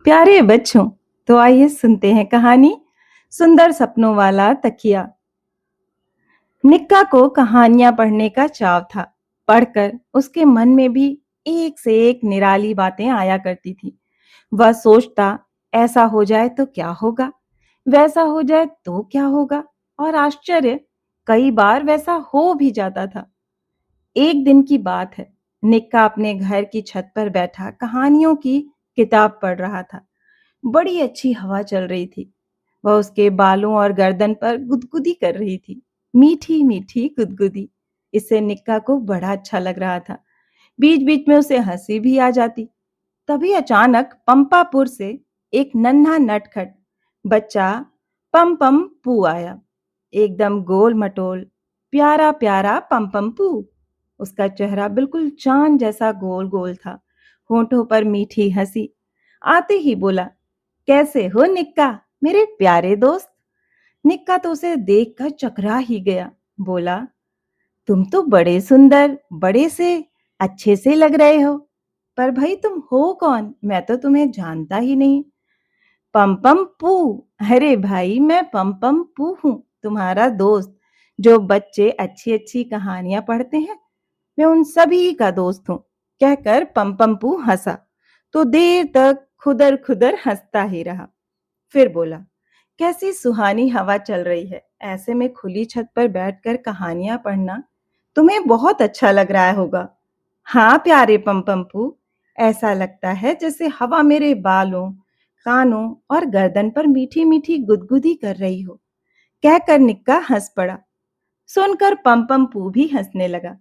प्यारे बच्चों, तो आइए सुनते हैं कहानी सुंदर सपनों वाला तकिया। निक्का को कहानियां पढ़ने का चाव था। पढ़कर उसके मन में भी एक से एक निराली बातें आया करती थी। वह सोचता, ऐसा हो जाए तो क्या होगा, वैसा हो जाए तो क्या होगा, और आश्चर्य, कई बार वैसा हो भी जाता था। एक दिन की बात है। निक्का अपने घर की छत पर बैठा कहानियों की किताब पढ़ रहा था। बड़ी अच्छी हवा चल रही थी। वह उसके बालों और गर्दन पर गुदगुदी कर रही थी। मीठी मीठी गुदगुदी। इससे निक्का को बड़ा अच्छा लग रहा था। बीच बीच में उसे हंसी भी आ जाती। तभी अचानक पंपापुर से एक नन्हा नटखट बच्चा पम पम पू आया। एकदम गोल मटोल, प्यारा प्यारा पम पम पू। उसका चेहरा बिल्कुल चांद जैसा गोल गोल था। होठों पर मीठी हंसी। आते ही बोला, कैसे हो निक्का, मेरे प्यारे दोस्त। निक्का तो उसे देखकर चकरा ही गया। बोला, तुम तो बड़े सुंदर, बड़े से अच्छे से लग रहे हो। पर भाई तुम हो कौन, मैं तो तुम्हें जानता ही नहीं। पम पम पू। अरे भाई, मैं पम पम पू हूँ, तुम्हारा दोस्त, जो बच्चे अच्छी अच्छी कहानियां पढ़ते हैं। मैं उन सभी का दोस्त हूँ। कहकर पम पम पू हंसा। तो देर तक खुदर खुदर हंसता ही रहा। फिर बोला, कैसी सुहानी हवा चल रही है। ऐसे में खुली छत पर बैठकर कहानियां पढ़ना तुम्हें बहुत अच्छा लग रहा होगा। हाँ प्यारे पमपमपू, ऐसा लगता है जैसे हवा मेरे बालों, कानों और गर्दन पर मीठी मीठी गुदगुदी कर रही हो। कहकर निक्का हंस पड़ा। सुनकर पमपमपू भी हंसने लगा।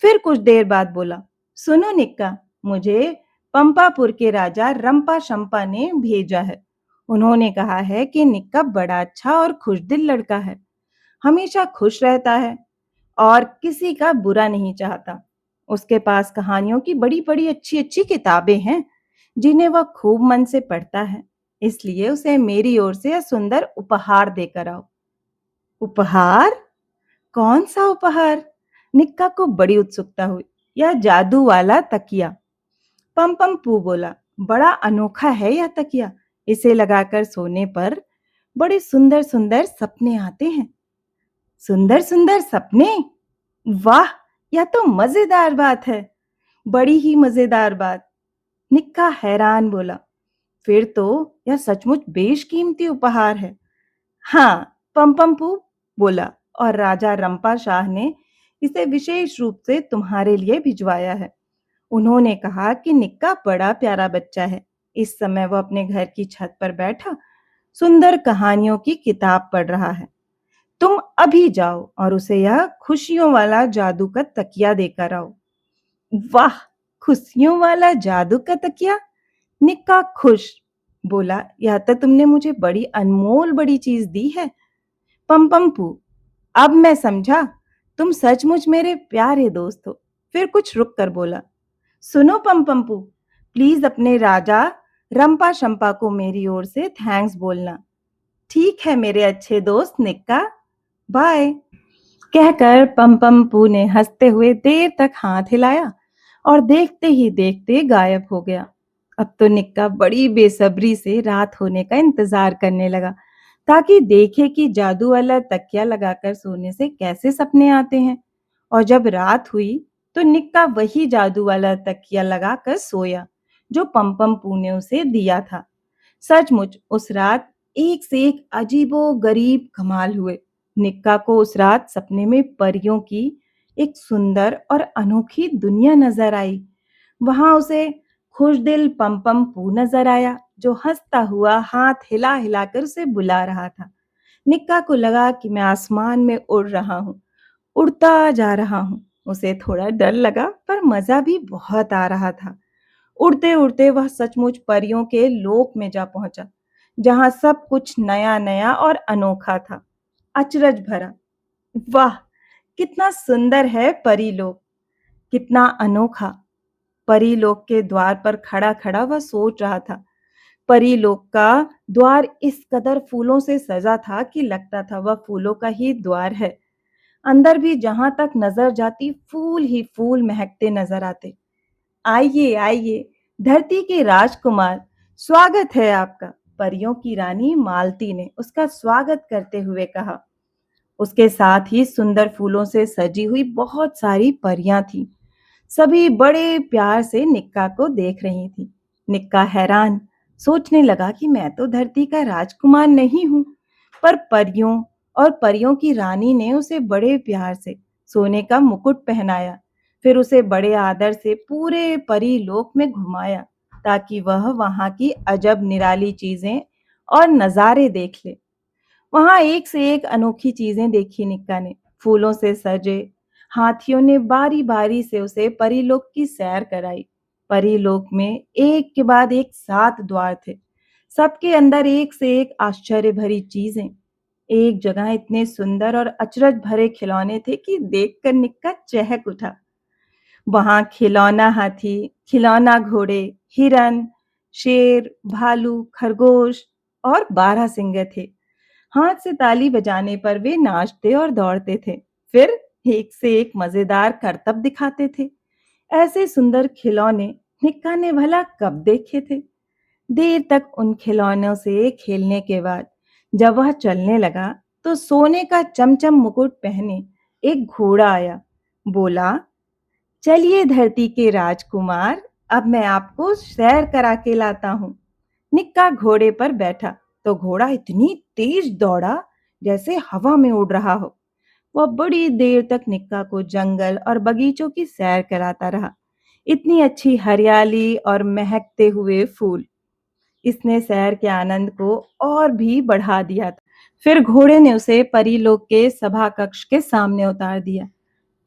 फिर कुछ देर बाद बोला, सुनो निक्का, मुझे पंपापुर के राजा रंपा शंपा ने भेजा है। उन्होंने कहा है कि निक्का बड़ा अच्छा और खुशदिल लड़का है। हमेशा खुश रहता है और किसी का बुरा नहीं चाहता। उसके पास कहानियों की बड़ी बड़ी अच्छी अच्छी किताबें हैं, जिन्हें वह खूब मन से पढ़ता है। इसलिए उसे मेरी ओर से यह सुंदर उपहार देकर आओ। उपहार? कौन सा उपहार? निक्का को बड़ी उत्सुकता हुई। यह जादू वाला तकिया। पम पम पू बोला, बड़ा अनोखा है यह तकिया। इसे लगाकर सोने पर बड़े सुंदर सुंदर सपने आते हैं। सुंदर सुंदर सपने? वाह, यह तो मजेदार बात है। बड़ी ही मजेदार बात। निक्का हैरान बोला, फिर तो यह सचमुच बेशकीमती उपहार है। हाँ, पम्पमपू बोला, और राजा रंपा शाह ने इसे विशेष रूप से तुम्हारे लिए भिजवाया है। उन्होंने कहा कि निक्का बड़ा प्यारा बच्चा है। इस समय वह अपने घर की छत पर बैठा सुंदर कहानियों की किताब पढ़ रहा है। तुम अभी जाओ और उसे यह खुशियों वाला जादू का तकिया देकर आओ। वाह, खुशियों वाला जादू का तकिया? निक्का खुश बोला, यह तो तुमने मुझे बड़ी अनमोल बड़ी चीज दी है। पमपमपू, अब मैं समझा, तुम सचमुच मेरे प्यारे दोस्त हो। फिर कुछ रुक कर बोला, सुनो पमपमपू, प्लीज अपने राजा रंपा शंपा को मेरी ओर से थैंक्स बोलना। ठीक है मेरे अच्छे दोस्त निक्का, बाय। कहकर पमपमपू ने हंसते हुए देर तक हाथ हिलाया और देखते ही देखते गायब हो गया। अब तो निक्का बड़ी बेसब्री से रात होने का इंतजार करने लगा, ताकि देखे कि जादू वाला तकिया लगाकर सोने से कैसे सपने आते हैं। और जब रात हुई तो निक्का वही जादू वाला तकिया लगाकर सोया, जो पमपमपू ने उसे दिया था। सचमुच उस रात एक से एक अजीबो गरीब कमाल हुए। निक्का को उस रात सपने में परियों की एक सुंदर और अनोखी दुनिया नजर आई। वहां उसे खुशदिल पमपम पू नजर आया, जो हंसता हुआ हाथ हिला हिलाकर उसे बुला रहा था। निक्का को लगा कि मैं आसमान में उड़ रहा हूँ, उड़ता जा रहा हूँ। उसे थोड़ा डर लगा, पर मजा भी बहुत आ रहा था। उड़ते उड़ते वह सचमुच परियों के लोक में जा पहुंचा, जहां सब कुछ नया नया और अनोखा था, अचरज भरा। वाह, कितना सुंदर है परीलोक, कितना अनोखा। परीलोक के द्वार पर खड़ा खड़ा वह सोच रहा था। परीलोक का द्वार इस कदर फूलों से सजा था कि लगता था वह फूलों का ही द्वार है। अंदर भी जहां तक नजर जाती फूल ही फूल महकते नजर आते। आइए आइए, धरती के राजकुमार, स्वागत है आपका। परियों की रानी मालती ने उसका स्वागत करते हुए कहा। उसके साथ ही सुंदर फूलों से सजी हुई बहुत सारी परियां थीं। सभी बड़े प्यार से निक्का को देख रही थी। निक्का हैरान सोचने लगा कि मैं तो धरती का राजकुमार नहीं हूँ, पर परियों की रानी ने उसे बड़े प्यार से सोने का मुकुट पहनाया। फिर उसे बड़े आदर से पूरे परी लोक में घुमाया, ताकि वह वहां की अजब निराली चीजें और नजारे देख ले। वहां एक से एक अनोखी चीजें देखी निक्का ने। फूलों से सजे हाथियों ने बारी बारी से उसे परीलोक की सैर कराई। परीलोक में एक के बाद एक 7 द्वार थे। सबके अंदर एक से एक आश्चर्य भरी चीजें। एक जगह इतने सुंदर और अचरज भरे खिलौने थे कि देखकर निक्का चहक उठा। वहां खिलौना हाथी, खिलौना घोड़े, हिरन, शेर, भालू, खरगोश और बारहसिंगे थे। हाथ से ताली बजाने पर वे नाचते और दौड़ते थे। फिर एक से एक मजेदार करतब दिखाते थे। ऐसे सुंदर खिलौने निक्का ने भला कब देखे थे। देर तक उन खिलौनों से खेलने के बाद जब वह चलने लगा, तो सोने का चमचम मुकुट पहने एक घोड़ा आया। बोला, चलिए धरती के राजकुमार, अब मैं आपको सैर करा के लाता हूँ। निक्का घोड़े पर बैठा तो घोड़ा इतनी तेज दौड़ा जैसे हवा में उड़ रहा हो। वह बड़ी देर तक निक्का को जंगल और बगीचों की सैर कराता रहा। इतनी अच्छी हरियाली और महकते हुए फूल, इसने सैर के आनंद को और भी बढ़ा दिया था। फिर घोड़े ने उसे परीलोक के सभा कक्ष के सामने उतार दिया।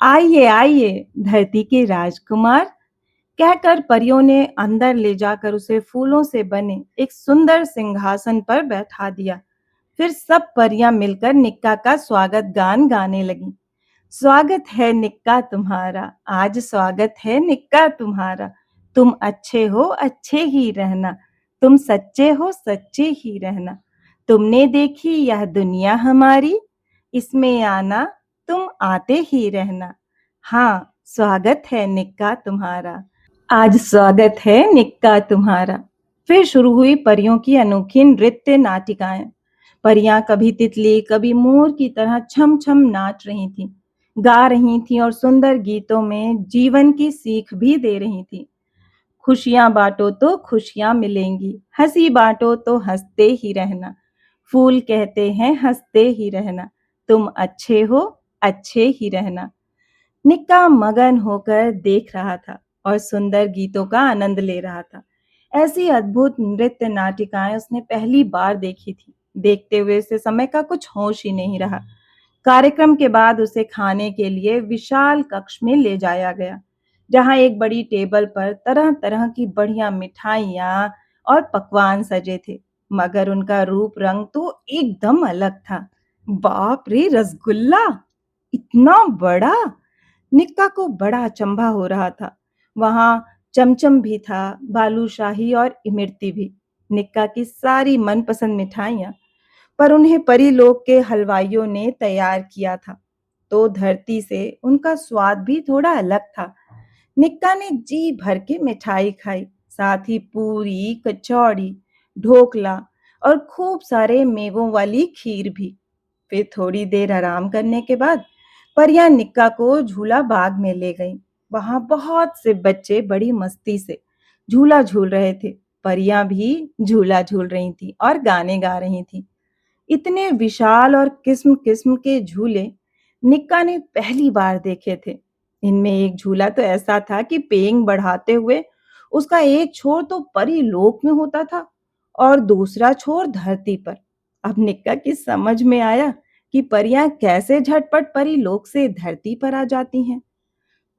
आइए आइए धरती के राजकुमार, कहकर परियों ने अंदर ले जाकर उसे फूलों से बने एक सुंदर सिंहासन पर बैठा दिया। फिर सब परियां मिलकर निक्का का स्वागत गान गाने लगी। स्वागत है निक्का तुम्हारा, आज स्वागत है निक्का तुम्हारा। तुम अच्छे हो, अच्छे ही रहना। तुम सच्चे हो, सच्चे ही रहना। तुमने देखी यह दुनिया हमारी, इसमें आना तुम आते ही रहना। हाँ, स्वागत है निक्का तुम्हारा। आज स्वागत है निक्का तुम्हारा। फिर शुरू हुई परियों की अनोखी नृत्य नाटिकाएं। परियां कभी तितली, कभी मोर की तरह छम छम नाच रही थीं, गा रही थीं और सुंदर गीतों में जीवन की सीख भी दे रही थीं। खुशियां बांटो तो खुशियां मिलेंगी, हंसी बांटो तो हंसते ही रहना। फूल कहते हैं हंसते ही रहना। तुम अच्छे हो, अच्छे ही रहना। निक्का मगन होकर देख रहा था और सुंदर गीतों का आनंद ले रहा था। ऐसी अद्भुत नृत्य नाटिकाएं उसने पहली बार देखी थी। देखते हुए उसे समय का कुछ होश ही नहीं रहा। कार्यक्रम के बाद उसे खाने के लिए विशाल कक्ष में ले जाया गया, जहां एक बड़ी टेबल पर तरह तरह की बढ़िया मिठाइयाँ और पकवान सजे थे, मगर उनका रूप रंग तो एकदम अलग था। बाप रे, रसगुल्ला! इतना बड़ा! निक्का को बड़ा अचंभा हो रहा था। वहां चमचम भी था, बालूशाही और इमरती भी, निक्का की सारी मनपसंद मिठाइयाँ। पर उन्हें परीलोक के हलवाइयों ने तैयार किया था, तो धरती से उनका स्वाद भी थोड़ा अलग था। निक्का ने जी भर के मिठाई खाई, साथ ही पूरी, कचौड़ी, ढोकला और खूब सारे मेवों वाली खीर भी। फिर थोड़ी देर आराम करने के बाद परियां निक्का को झूला बाग में ले गईं। वहां बहुत से बच्चे बड़ी मस्ती से झूला झूल रहे थे। परियां भी झूला झूल रही थी और गाने गा रही थी। इतने विशाल और किस्म किस्म के झूले निक्का ने पहली बार देखे थे। इनमें एक झूला तो ऐसा था कि पेंग बढ़ाते हुए उसका एक छोर तो परी लोक में होता था और दूसरा छोर धरती पर। अब निक्का की समझ में आया कि परियां कैसे झटपट परी लोक से धरती पर आ जाती हैं।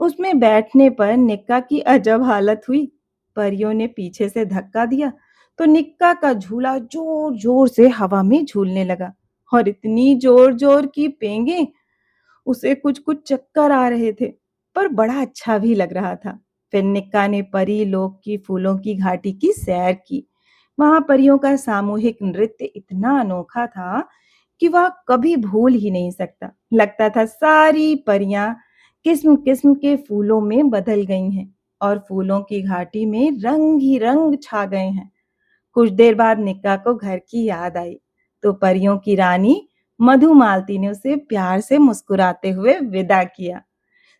उसमें बैठने पर निक्का की अजब हालत हुई। परियों ने पीछे से धक्का दिया तो निक्का का झूला जोर जोर से हवा में झूलने लगा और इतनी जोर जोर की पेंगे, उसे कुछ कुछ चक्कर आ रहे थे, पर बड़ा अच्छा भी लग रहा था। फिर निक्का ने परी लोक की फूलों की घाटी की सैर की। वहां परियों का सामूहिक नृत्य इतना अनोखा था कि वह कभी भूल ही नहीं सकता। लगता था सारी परियां किस्म किस्म के फूलों में बदल गई हैं और फूलों की घाटी में रंग ही रंग छा गए हैं। कुछ देर बाद निक्का को घर की याद आई, तो परियों की रानी मधुमालती ने उसे प्यार से मुस्कुराते हुए विदा किया।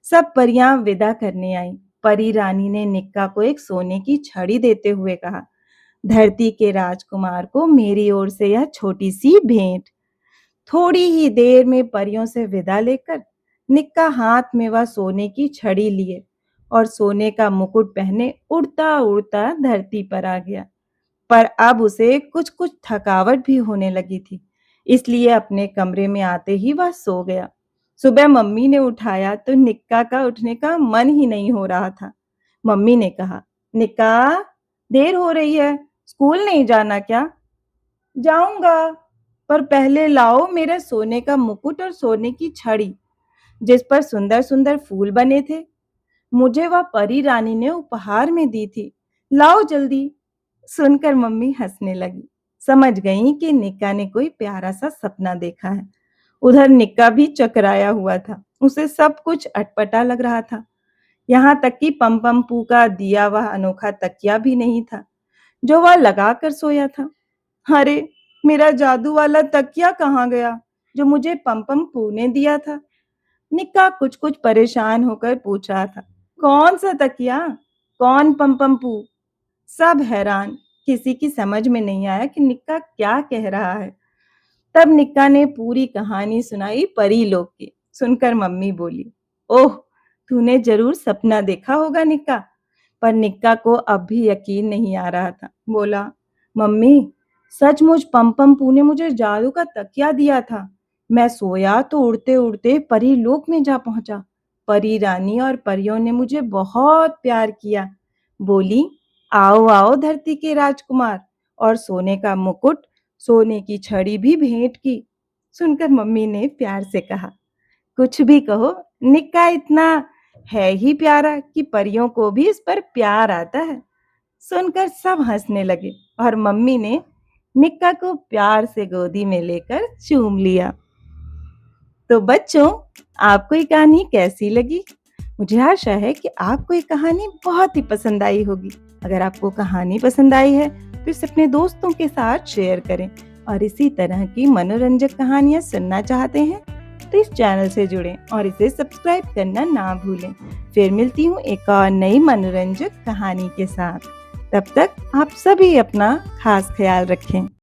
सब परियां विदा करने आईं। परी रानी ने निक्का को एक सोने की छड़ी देते हुए कहा, धरती के राजकुमार को मेरी ओर से यह छोटी सी भेंट। थोड़ी ही देर में परियों से विदा लेकर निक्का हाथ में वह सोने की छड़ी लिए और सोने का मुकुट पहने उड़ता उड़ता धरती पर आ गया। पर अब उसे कुछ कुछ थकावट भी होने लगी थी, इसलिए अपने कमरे में आते ही वह सो गया। सुबह मम्मी ने उठाया तो निक्का का उठने का मन ही नहीं हो रहा था। मम्मी ने कहा, निक्का, देर हो रही है, स्कूल नहीं जाना क्या? जाऊंगा, पर पहले लाओ मेरे सोने का मुकुट और सोने की छड़ी, जिस पर सुंदर सुंदर फूल बने थे। मुझे वह परी रानी ने उपहार में दी थी। लाओ जल्दी। सुनकर मम्मी हंसने लगी। समझ गई कि निक्का ने कोई प्यारा सा सपना देखा है। उधर निक्का भी चकराया हुआ था। उसे सब कुछ अटपटा लग रहा था। यहाँ तक कि पम पू का दिया वह अनोखा तकिया भी नहीं था, जो वह लगा कर सोया था। अरे, मेरा जादू वाला तकिया कहाँ गया, जो मुझे पम पू ने दिया था? निक्का कुछ कुछ परेशान होकर पूछ रहा था। कौन सा तकिया? कौन पम पू? सब हैरान। किसी की समझ में नहीं आया कि निक्का क्या कह रहा है। तब निक्का ने पूरी कहानी सुनाई परी लोग की। सुनकर मम्मी बोली, ओह, तूने जरूर सपना देखा होगा निक्का। पर निक्का को अब भी यकीन नहीं आ रहा था। बोला, मम्मी, सचमुच पम पू ने मुझे जादू का तकिया दिया था। मैं सोया तो उड़ते उड़ते परी लोक में जा पहुंचा। परी रानी और परियों ने मुझे बहुत प्यार किया। बोली, आओ आओ धरती के राजकुमार, और सोने का मुकुट, सोने की छड़ी भी भेंट की। सुनकर मम्मी ने प्यार से कहा, कुछ भी कहो, निक्का इतना है ही प्यारा कि परियों को भी इस पर प्यार आता है। सुनकर सब हंसने लगे और मम्मी ने निक्का को प्यार से गोदी में लेकर चूम लिया। तो बच्चों, आपको ये कहानी कैसी लगी? मुझे आशा है कि आपको ये कहानी बहुत ही पसंद आई होगी। अगर आपको कहानी पसंद आई है तो इसे अपने दोस्तों के साथ शेयर करें, और इसी तरह की मनोरंजक कहानियां सुनना चाहते हैं तो इस चैनल से जुड़ें और इसे सब्सक्राइब करना ना भूलें। फिर मिलती हूँ एक और नई मनोरंजक कहानी के साथ। तब तक आप सभी अपना खास ख्याल रखें।